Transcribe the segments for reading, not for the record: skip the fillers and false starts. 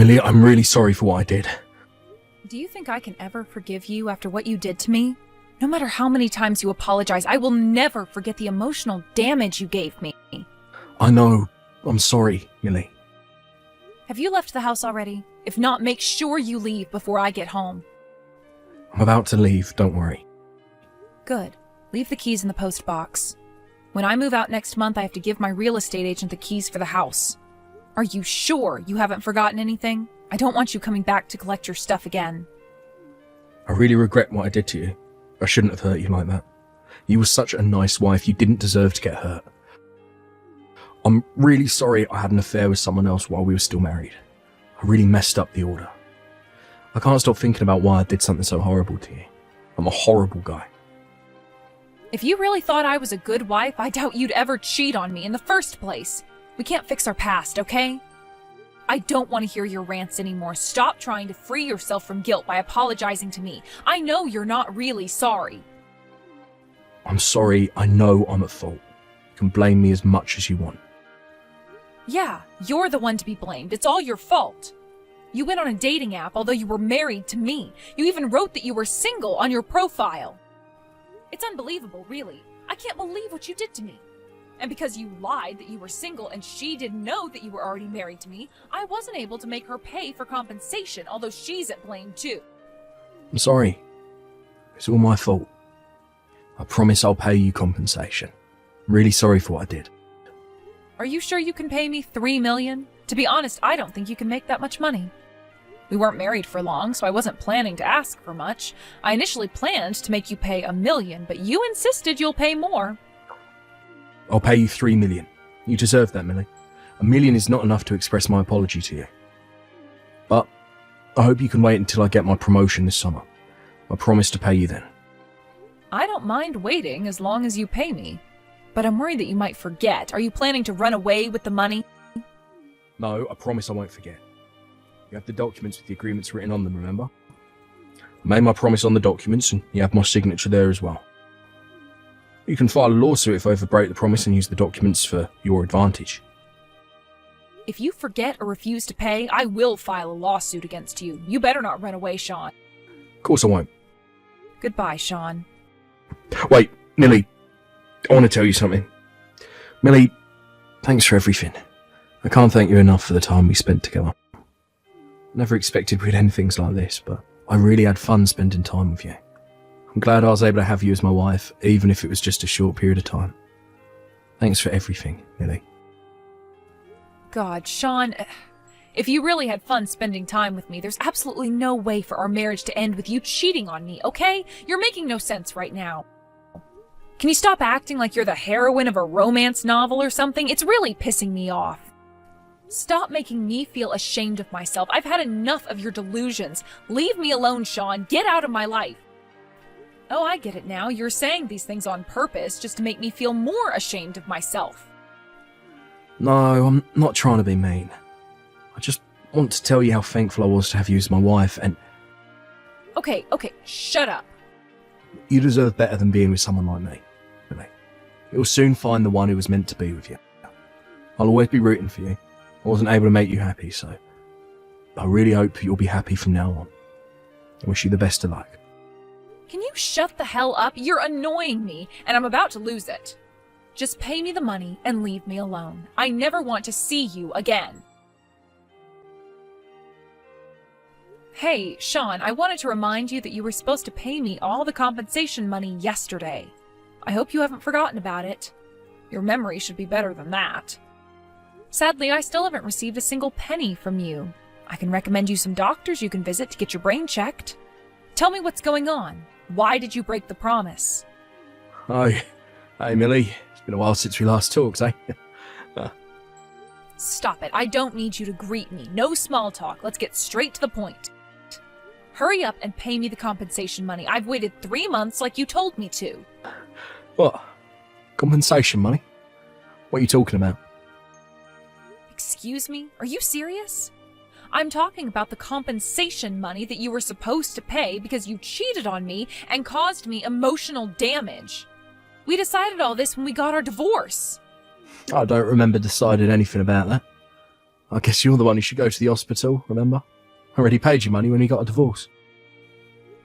Millie, I'm really sorry for what I did. Do you think I can ever forgive you after what you did to me? No matter how many times you apologize, I will never forget the emotional damage you gave me. I know. I'm sorry, Millie. Have you left the house already? If not, make sure you leave before I get home. I'm about to leave, don't worry. Good. Leave the keys in the post box. When I move out next month, I have to give my real estate agent the keys for the house. Are you sure you haven't forgotten anything? I don't want you coming back to collect your stuff again. I really regret what I did to you. I shouldn't have hurt you like that. You were such a nice wife, you didn't deserve to get hurt. I'm really sorry I had an affair with someone else while we were still married. I really messed up the order. I can't stop thinking about why I did something so horrible to you. I'm a horrible guy. If you really thought I was a good wife, I doubt you'd ever cheat on me in the first place. We can't fix our past, okay? I don't want to hear your rants anymore. Stop trying to free yourself from guilt by apologizing to me. I know you're not really sorry. I'm sorry, I know I'm at fault. You can blame me as much as you want. Yeah, you're the one to be blamed. It's all your fault. You went on a dating app although you were married to me. You even wrote that you were single on your profile. It's unbelievable, really. I can't believe what you did to me. And because you lied that you were single and she didn't know that you were already married to me, I wasn't able to make her pay for compensation, although she's at blame too. I'm sorry. It's all my fault. I promise I'll pay you compensation. I'm really sorry for what I did. Are you sure you can pay me $3 million? To be honest, I don't think you can make that much money. We weren't married for long, so I wasn't planning to ask for much. I initially planned to make you pay $1 million, but you insisted you'll pay more. I'll pay you $3 million. You deserve that, Millie. $1 million is not enough to express my apology to you. But I hope you can wait until I get my promotion this summer. I promise to pay you then. I don't mind waiting as long as you pay me. But I'm worried that you might forget. Are you planning to run away with the money? No, I promise I won't forget. You have the documents with the agreements written on them, remember? I made my promise on the documents, and you have my signature there as well. You can file a lawsuit if I ever break the promise and use the documents for your advantage. If you forget or refuse to pay, I will file a lawsuit against you. You better not run away, Sean. Of course I won't. Goodbye, Sean. Wait, Millie. I want to tell you something. Millie, thanks for everything. I can't thank you enough for the time we spent together. Never expected we'd end things like this, but I really had fun spending time with you. I'm glad I was able to have you as my wife, even if it was just a short period of time. Thanks for everything, Millie. God, Sean, if you really had fun spending time with me, there's absolutely no way for our marriage to end with you cheating on me, okay? You're making no sense right now. Can you stop acting like you're the heroine of a romance novel or something? It's really pissing me off. Stop making me feel ashamed of myself. I've had enough of your delusions. Leave me alone, Sean. Get out of my life. Oh, I get it now. You're saying these things on purpose just to make me feel more ashamed of myself. No, I'm not trying to be mean. I just want to tell you how thankful I was to have you as my wife, and... Okay, shut up. You deserve better than being with someone like me. Millie. You'll soon find the one who was meant to be with you. I'll always be rooting for you. I wasn't able to make you happy, so I really hope you'll be happy from now on. I wish you the best of luck. Can you shut the hell up? You're annoying me, and I'm about to lose it. Just pay me the money and leave me alone. I never want to see you again. Hey, Sean, I wanted to remind you that you were supposed to pay me all the compensation money yesterday. I hope you haven't forgotten about it. Your memory should be better than that. Sadly, I still haven't received a single penny from you. I can recommend you some doctors you can visit to get your brain checked. Tell me what's going on. Why did you break the promise? Hi, Millie. It's been a while since we last talked, eh? Stop it. I don't need you to greet me. No small talk. Let's get straight to the point. Hurry up and pay me the compensation money. I've waited 3 months like you told me to. What? Compensation money? What are you talking about? Excuse me? Are you serious? I'm talking about the compensation money that you were supposed to pay because you cheated on me and caused me emotional damage. We decided all this when we got our divorce. I don't remember deciding anything about that. I guess you're the one who should go to the hospital, remember? I already paid you money when we got a divorce.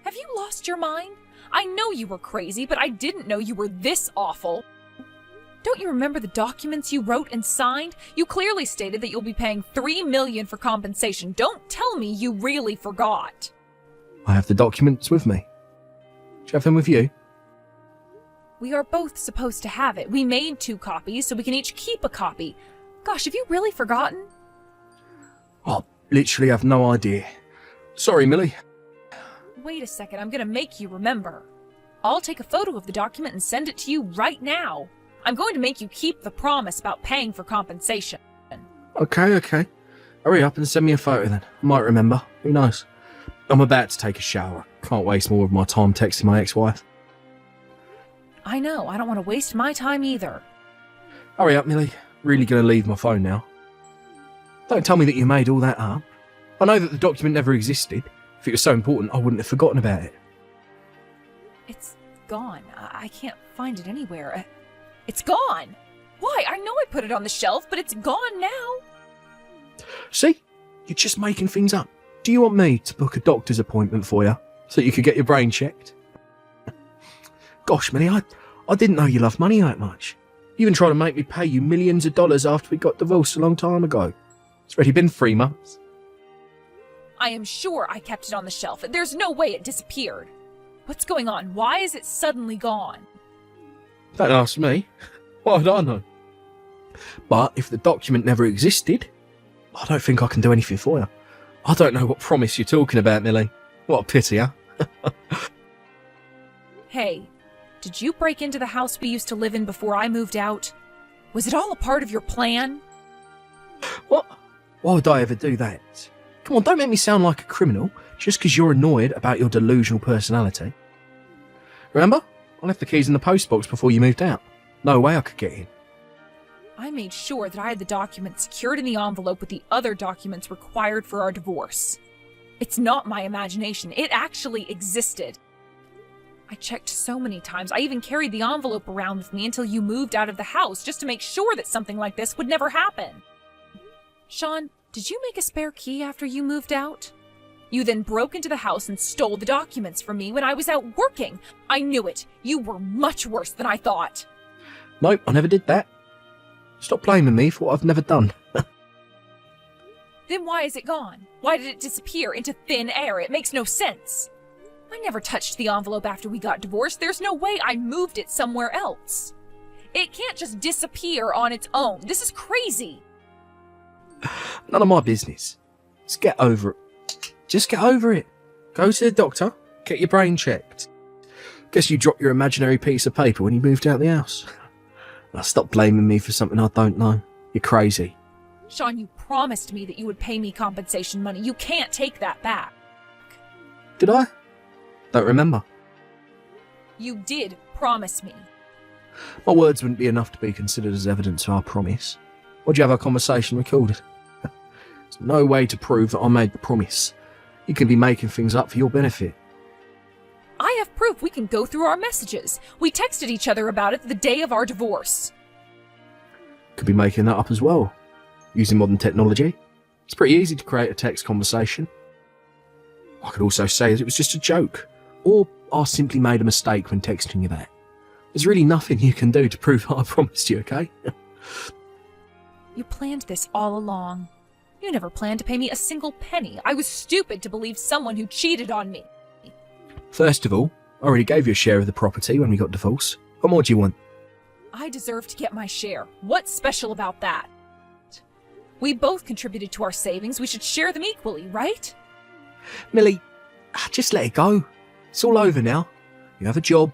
Have you lost your mind? I know you were crazy, but I didn't know you were this awful. Don't you remember the documents you wrote and signed? You clearly stated that you'll be paying $3 million for compensation. Don't tell me you really forgot. I have the documents with me. Do you have them with you? We are both supposed to have it. We made 2 copies, so we can each keep a copy. Gosh, have you really forgotten? I literally have no idea. Sorry, Millie. Wait a second, I'm gonna make you remember. I'll take a photo of the document and send it to you right now. I'm going to make you keep the promise about paying for compensation. Okay. Hurry up and send me a photo then. I might remember. Who knows? I'm about to take a shower. Can't waste more of my time texting my ex-wife. I know, I don't want to waste my time either. Hurry up, Millie. Really gonna leave my phone now. Don't tell me that you made all that up. I know that the document never existed. If it was so important, I wouldn't have forgotten about it. It's gone. I can't find it anywhere. It's gone! Why? I know I put it on the shelf, but it's gone now. See? You're just making things up. Do you want me to book a doctor's appointment for you so you could get your brain checked? Gosh, Millie, I didn't know you loved money that much. You even tried to make me pay you millions of dollars after we got divorced a long time ago. It's already been 3 months. I am sure I kept it on the shelf. There's no way it disappeared. What's going on? Why is it suddenly gone? Don't ask me. Why would I know? But if the document never existed, I don't think I can do anything for you. I don't know what promise you're talking about, Millie. What a pity, huh? Hey, did you break into the house we used to live in before I moved out? Was it all a part of your plan? What? Why would I ever do that? Come on, don't make me sound like a criminal just because you're annoyed about your delusional personality. Remember? I left the keys in the postbox before you moved out. No way I could get in. I made sure that I had the document secured in the envelope with the other documents required for our divorce. It's not my imagination. It actually existed. I checked so many times. I even carried the envelope around with me until you moved out of the house just to make sure that something like this would never happen. Sean, did you make a spare key after you moved out? You then broke into the house and stole the documents from me when I was out working. I knew it. You were much worse than I thought. Nope, I never did that. Stop blaming me for what I've never done. Then why is it gone? Why did it disappear into thin air? It makes no sense. I never touched the envelope after we got divorced. There's no way I moved it somewhere else. It can't just disappear on its own. This is crazy. None of my business. Just get over it. Just get over it. Go to the doctor, get your brain checked. Guess you dropped your imaginary piece of paper when you moved out of the house. Now stop blaming me for something I don't know. You're crazy. Sean, you promised me that you would pay me compensation money. You can't take that back. Did I? Don't remember. You did promise me. My words wouldn't be enough to be considered as evidence of our promise. Why'd you have our conversation recorded? There's no way to prove that I made the promise. You can be making things up for your benefit. I have proof. We can go through our messages. We texted each other about it the day of our divorce. Could be making that up as well. Using modern technology. It's pretty easy to create a text conversation. I could also say that it was just a joke. Or I simply made a mistake when texting you that. There's really nothing you can do to prove that I promised you, okay? You planned this all along. You never planned to pay me a single penny. I was stupid to believe someone who cheated on me. First of all, I already gave you a share of the property when we got divorced. What more do you want? I deserve to get my share. What's special about that? We both contributed to our savings. We should share them equally, right? Millie, just let it go. It's all over now. You have a job.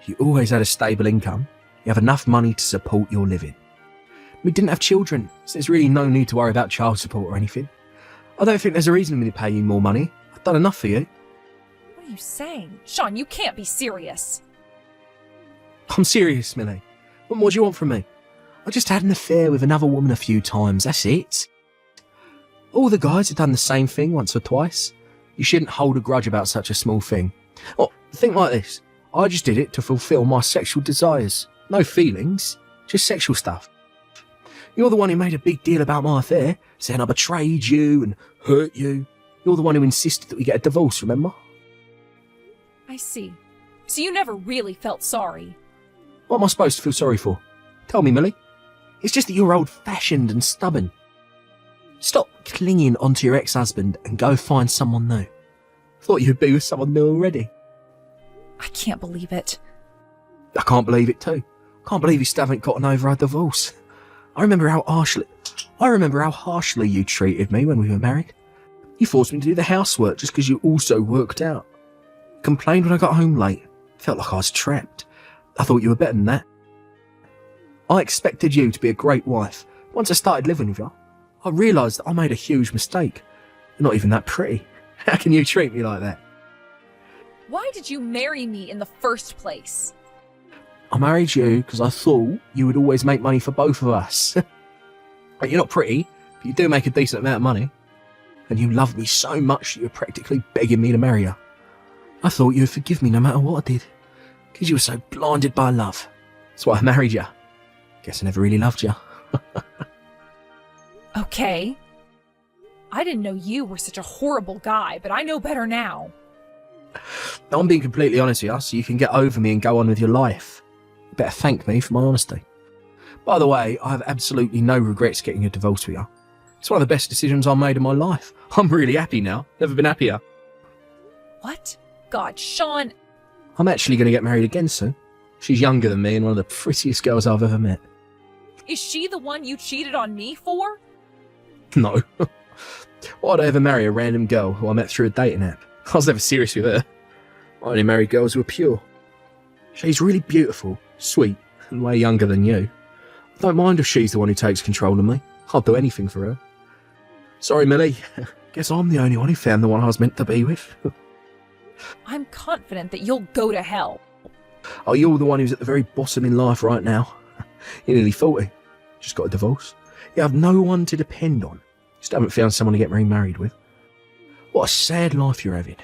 You always had a stable income. You have enough money to support your living. We didn't have children, so there's really no need to worry about child support or anything. I don't think there's a reason for me to pay you more money. I've done enough for you. What are you saying? Sean, you can't be serious. I'm serious, Millie. What more do you want from me? I just had an affair with another woman a few times, that's it. All the guys have done the same thing once or twice. You shouldn't hold a grudge about such a small thing. Oh, think like this. I just did it to fulfill my sexual desires. No feelings, just sexual stuff. You're the one who made a big deal about my affair, saying I betrayed you and hurt you. You're the one who insisted that we get a divorce, remember? I see. So you never really felt sorry. What am I supposed to feel sorry for? Tell me, Millie. It's just that you're old-fashioned and stubborn. Stop clinging onto your ex-husband and go find someone new. Thought you'd be with someone new already. I can't believe it. I can't believe it too. Can't believe you still haven't gotten over our divorce. I remember how harshly you treated me when we were married. You forced me to do the housework just because you also worked out. Complained when I got home late. Felt like I was trapped. I thought you were better than that. I expected you to be a great wife. Once I started living with you, I realised that I made a huge mistake. You're not even that pretty. How can you treat me like that? Why did you marry me in the first place? I married you because I thought you would always make money for both of us. You're not pretty, but you do make a decent amount of money. And you loved me so much that you were practically begging me to marry you. I thought you would forgive me no matter what I did, because you were so blinded by love. That's why I married you. Guess I never really loved you. Okay. I didn't know you were such a horrible guy, but I know better now. I'm being completely honest with you, so you can get over me and go on with your life. You better thank me for my honesty. By the way, I have absolutely no regrets getting a divorce with you. It's one of the best decisions I made in my life. I'm really happy now. Never been happier. What? God, Sean. I'm actually going to get married again soon. She's younger than me and one of the prettiest girls I've ever met. Is she the one you cheated on me for? No. Why would I ever marry a random girl who I met through a dating app? I was never serious with her. I only marry girls who are pure. She's really beautiful, sweet, and way younger than you. I don't mind if she's the one who takes control of me. I'll do anything for her. Sorry, Millie. Guess I'm the only one who found the one I was meant to be with. I'm confident that you'll go to hell. Oh, you're the one who's at the very bottom in life right now. You're nearly 40. Just got a divorce. You have no one to depend on. Just haven't found someone to get remarried with. What a sad life you're having.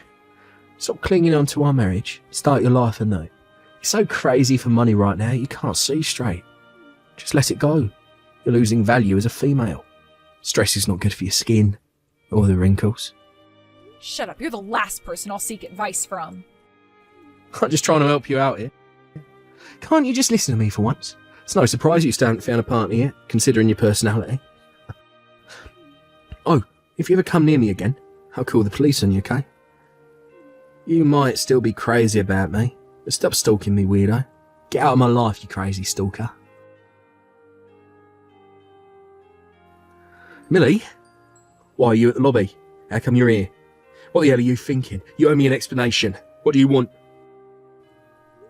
Stop clinging on to our marriage. Start your life anew. You're so crazy for money right now, you can't see straight. Just let it go. You're losing value as a female. Stress is not good for your skin or the wrinkles. Shut up, you're the last person I'll seek advice from. I'm just trying to help you out here. Can't you just listen to me for once? It's no surprise you still haven't found a partner yet, considering your personality. Oh, if you ever come near me again, I'll call the police on you, okay? You might still be crazy about me, but stop stalking me, weirdo. Get out of my life, you crazy stalker. Millie? Why are you at the lobby? How come you're here? What the hell are you thinking? You owe me an explanation. What do you want?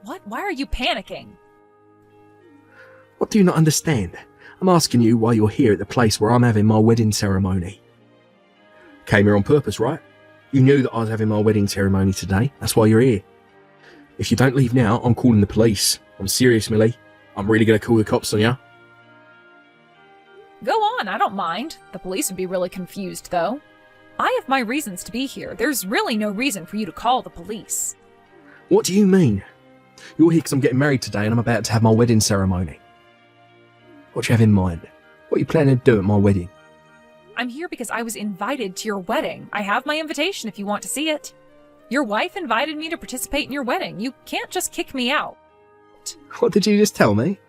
What? Why are you panicking? What do you not understand? I'm asking you why you're here at the place where I'm having my wedding ceremony. Came here on purpose, right? You knew that I was having my wedding ceremony today. That's why you're here. If you don't leave now, I'm calling the police. I'm serious, Millie. I'm really going to call the cops on you. Go on, I don't mind. The police would be really confused, though. I have my reasons to be here. There's really no reason for you to call the police. What do you mean? You're here because I'm getting married today and I'm about to have my wedding ceremony. What do you have in mind? What are you planning to do at my wedding? I'm here because I was invited to your wedding. I have my invitation if you want to see it. Your wife invited me to participate in your wedding. You can't just kick me out. What did you just tell me?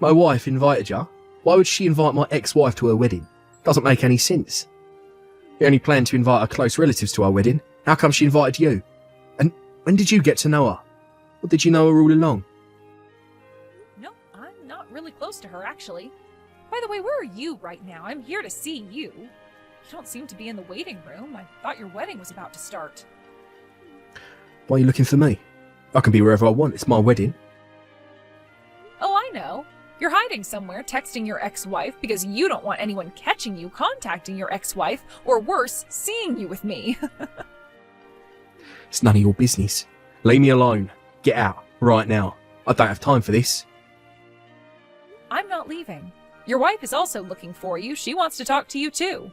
My wife invited you? Why would she invite my ex-wife to her wedding? Doesn't make any sense. We only planned to invite our close relatives to our wedding. How come she invited you? And when did you get to know her? Or did you know her all along? No, I'm not really close to her, actually. By the way, where are you right now? I'm here to see you. You don't seem to be in the waiting room. I thought your wedding was about to start. Why are you looking for me? I can be wherever I want. It's my wedding. Oh, I know. You're hiding somewhere, texting your ex-wife because you don't want anyone catching you contacting your ex-wife, or worse, seeing you with me. It's none of your business. Leave me alone. Get out, right now. I don't have time for this. I'm not leaving. Your wife is also looking for you. She wants to talk to you too.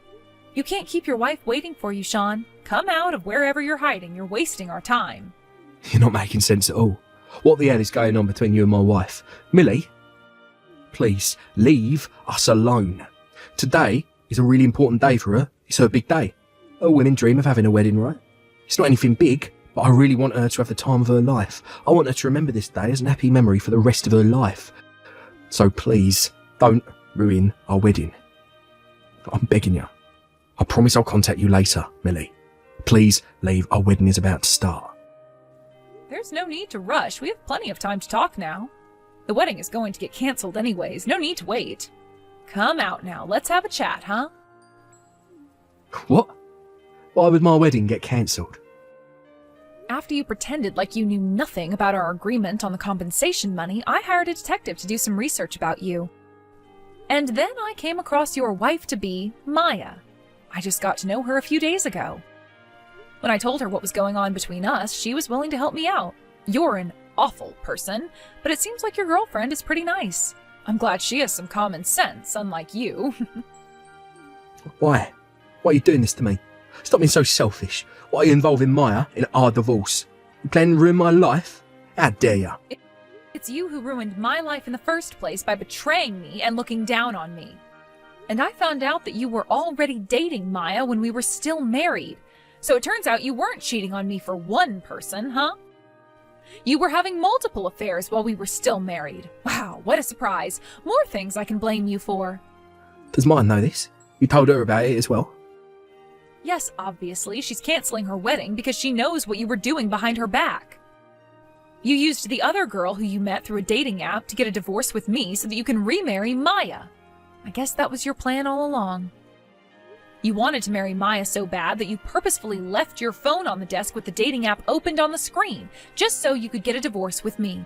You can't keep your wife waiting for you, Sean. Come out of wherever you're hiding. You're wasting our time. You're not making sense at all. What the hell is going on between you and my wife? Millie? please, leave us alone. Today is a really important day for her. It's her big day. All women dream of having a wedding, right? It's not anything big, but I really want her to have the time of her life. I want her to remember this day as an happy memory for the rest of her life. So please, don't ruin our wedding. I'm begging you. I promise I'll contact you later, Millie. Please leave, our wedding is about to start. There's no need to rush. We have plenty of time to talk now. The wedding is going to get cancelled anyways. No need to wait. Come out now. Let's have a chat, huh? What? Why would my wedding get cancelled? After you pretended like you knew nothing about our agreement on the compensation money, I hired a detective to do some research about you. And then I came across your wife-to-be, Maya. I just got to know her a few days ago. When I told her what was going on between us, she was willing to help me out. You're an awful person, but it seems like your girlfriend is pretty nice. I'm glad she has some common sense, unlike you. Why? Why are you doing this to me? Stop being so selfish. Why are you involving Maya in our divorce? You planning to ruin my life? How dare you? It's you who ruined my life in the first place by betraying me and looking down on me. And I found out that you were already dating Maya when we were still married. So it turns out you weren't cheating on me for one person, huh? You were having multiple affairs while we were still married. Wow, what a surprise. More things I can blame you for. Does Maya know this? You told her about it as well? Yes, obviously, she's canceling her wedding because she knows what you were doing behind her back. You used the other girl who you met through a dating app to get a divorce with me so that you can remarry Maya. I guess that was your plan all along. You wanted to marry Maya so bad that you purposefully left your phone on the desk with the dating app opened on the screen, just so you could get a divorce with me.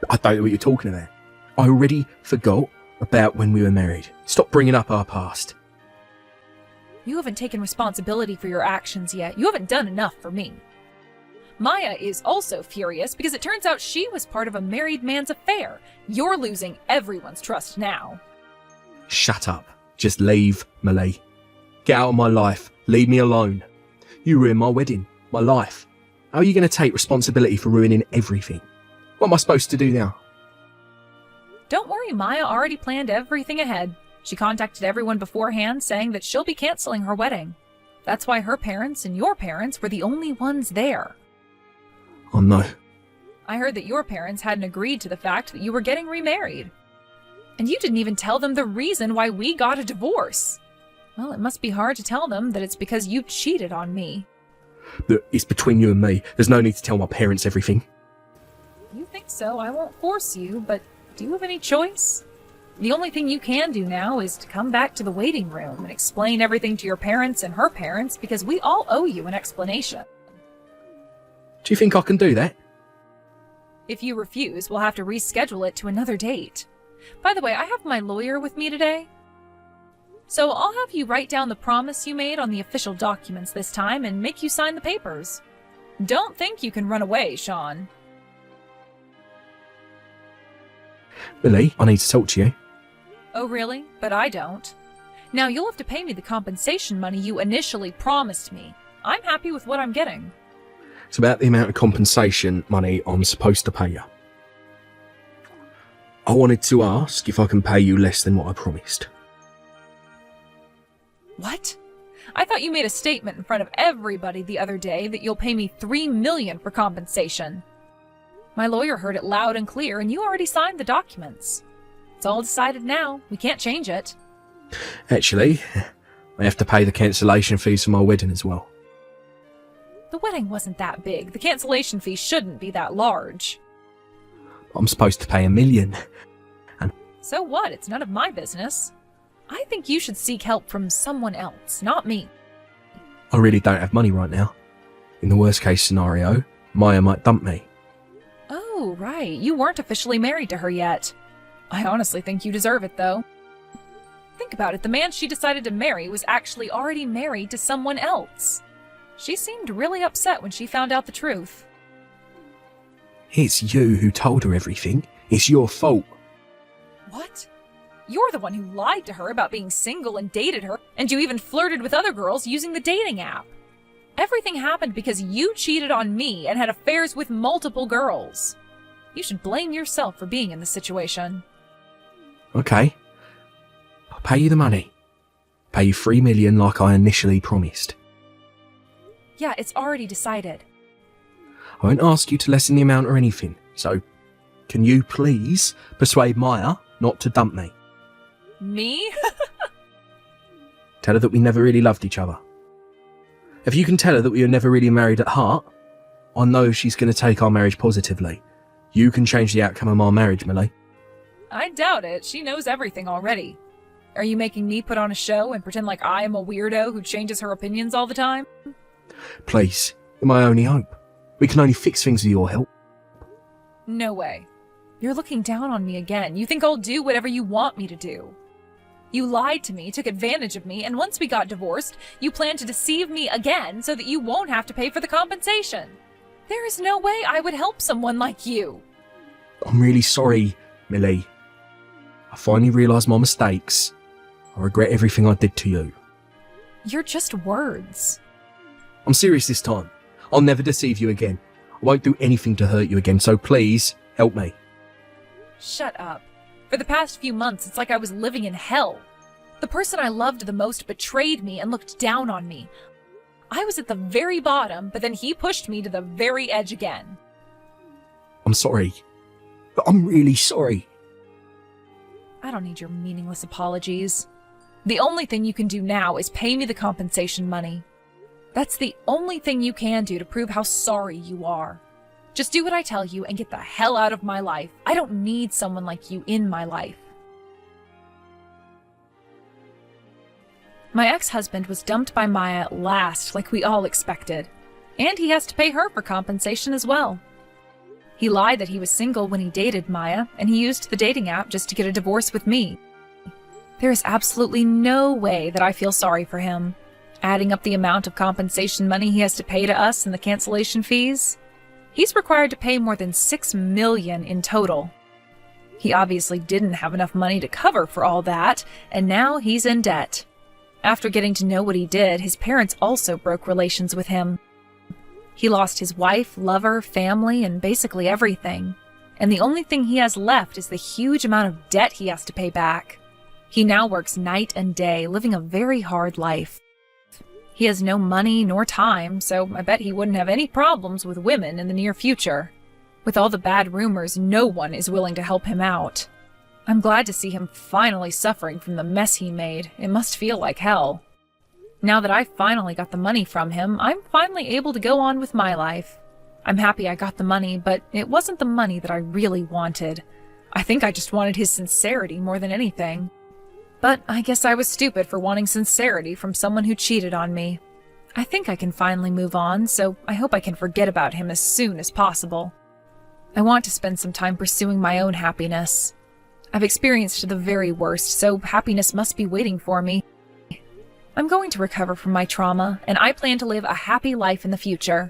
I don't know what you're talking about. I already forgot about when we were married. Stop bringing up our past. You haven't taken responsibility for your actions yet. You haven't done enough for me. Maya is also furious because it turns out she was part of a married man's affair. You're losing everyone's trust now. Shut up. Just leave, Millie. Get out of my life. Leave me alone. You ruined my wedding, my life. How are you going to take responsibility for ruining everything? What am I supposed to do now? Don't worry, Maya already planned everything ahead. She contacted everyone beforehand saying that she'll be canceling her wedding. That's why her parents and your parents were the only ones there. Oh no. I heard that your parents hadn't agreed to the fact that you were getting remarried. And you didn't even tell them the reason why we got a divorce. Well, it must be hard to tell them that it's because you cheated on me. Look, it's between you and me. There's no need to tell my parents everything. You think so? I won't force you, but do you have any choice? The only thing you can do now is to come back to the waiting room and explain everything to your parents and her parents because we all owe you an explanation. Do you think I can do that? If you refuse, we'll have to reschedule it to another date. By the way, I have my lawyer with me today. So I'll have you write down the promise you made on the official documents this time and make you sign the papers. Don't think you can run away, Sean. Millie, I need to talk to you. Oh, really? But I don't. Now you'll have to pay me the compensation money you initially promised me. I'm happy with what I'm getting. It's about the amount of compensation money I'm supposed to pay you. I wanted to ask if I can pay you less than what I promised. What? I thought you made a statement in front of everybody the other day that you'll pay me $3 million for compensation. My lawyer heard it loud and clear, and you already signed the documents. It's all decided now. We can't change it. Actually, I have to pay the cancellation fees for my wedding as well. The wedding wasn't that big. The cancellation fee shouldn't be that large. I'm supposed to pay $1 million. So what? It's none of my business. I think you should seek help from someone else, not me. I really don't have money right now. In the worst case scenario, Maya might dump me. Oh, right. You weren't officially married to her yet. I honestly think you deserve it, though. Think about it. The man she decided to marry was actually already married to someone else. She seemed really upset when she found out the truth. It's you who told her everything. It's your fault. What? You're the one who lied to her about being single and dated her, and you even flirted with other girls using the dating app. Everything happened because you cheated on me and had affairs with multiple girls. You should blame yourself for being in this situation. Okay. I'll pay you the money. Pay you 3 million like I initially promised. Yeah, it's already decided. I won't ask you to lessen the amount or anything, so can you please persuade Maya not to dump me? Me? Tell her that we never really loved each other. If you can tell her that we were never really married at heart, I know she's going to take our marriage positively. You can change the outcome of our marriage, Millie. I doubt it. She knows everything already. Are you making me put on a show and pretend like I am a weirdo who changes her opinions all the time? Please, you're my only hope. We can only fix things with your help. No way. You're looking down on me again. You think I'll do whatever you want me to do. You lied to me, took advantage of me, and once we got divorced, you plan to deceive me again so that you won't have to pay for the compensation. There is no way I would help someone like you. I'm really sorry, Millie. I finally realised my mistakes. I regret everything I did to you. You're just words. I'm serious this time. I'll never deceive you again. I won't do anything to hurt you again, so please, help me. Shut up. For the past few months, it's like I was living in hell. The person I loved the most betrayed me and looked down on me. I was at the very bottom, but then he pushed me to the very edge again. I'm sorry. But I'm really sorry. I don't need your meaningless apologies. The only thing you can do now is pay me the compensation money. That's the only thing you can do to prove how sorry you are. Just do what I tell you and get the hell out of my life. I don't need someone like you in my life. My ex-husband was dumped by Maya at last, like we all expected. And he has to pay her for compensation as well. He lied that he was single when he dated Maya, and he used the dating app just to get a divorce with me. There is absolutely no way that I feel sorry for him. Adding up the amount of compensation money he has to pay to us and the cancellation fees, he's required to pay more than $6 million in total. He obviously didn't have enough money to cover for all that, and now he's in debt. After getting to know what he did, his parents also broke relations with him. He lost his wife, lover, family, and basically everything. And the only thing he has left is the huge amount of debt he has to pay back. He now works night and day, living a very hard life. He has no money nor time, so I bet he wouldn't have any problems with women in the near future. With all the bad rumors, no one is willing to help him out. I'm glad to see him finally suffering from the mess he made. It must feel like hell. Now that I finally got the money from him, I'm finally able to go on with my life. I'm happy I got the money, but it wasn't the money that I really wanted. I think I just wanted his sincerity more than anything. But I guess I was stupid for wanting sincerity from someone who cheated on me. I think I can finally move on, so I hope I can forget about him as soon as possible. I want to spend some time pursuing my own happiness. I've experienced the very worst, so happiness must be waiting for me. I'm going to recover from my trauma, and I plan to live a happy life in the future.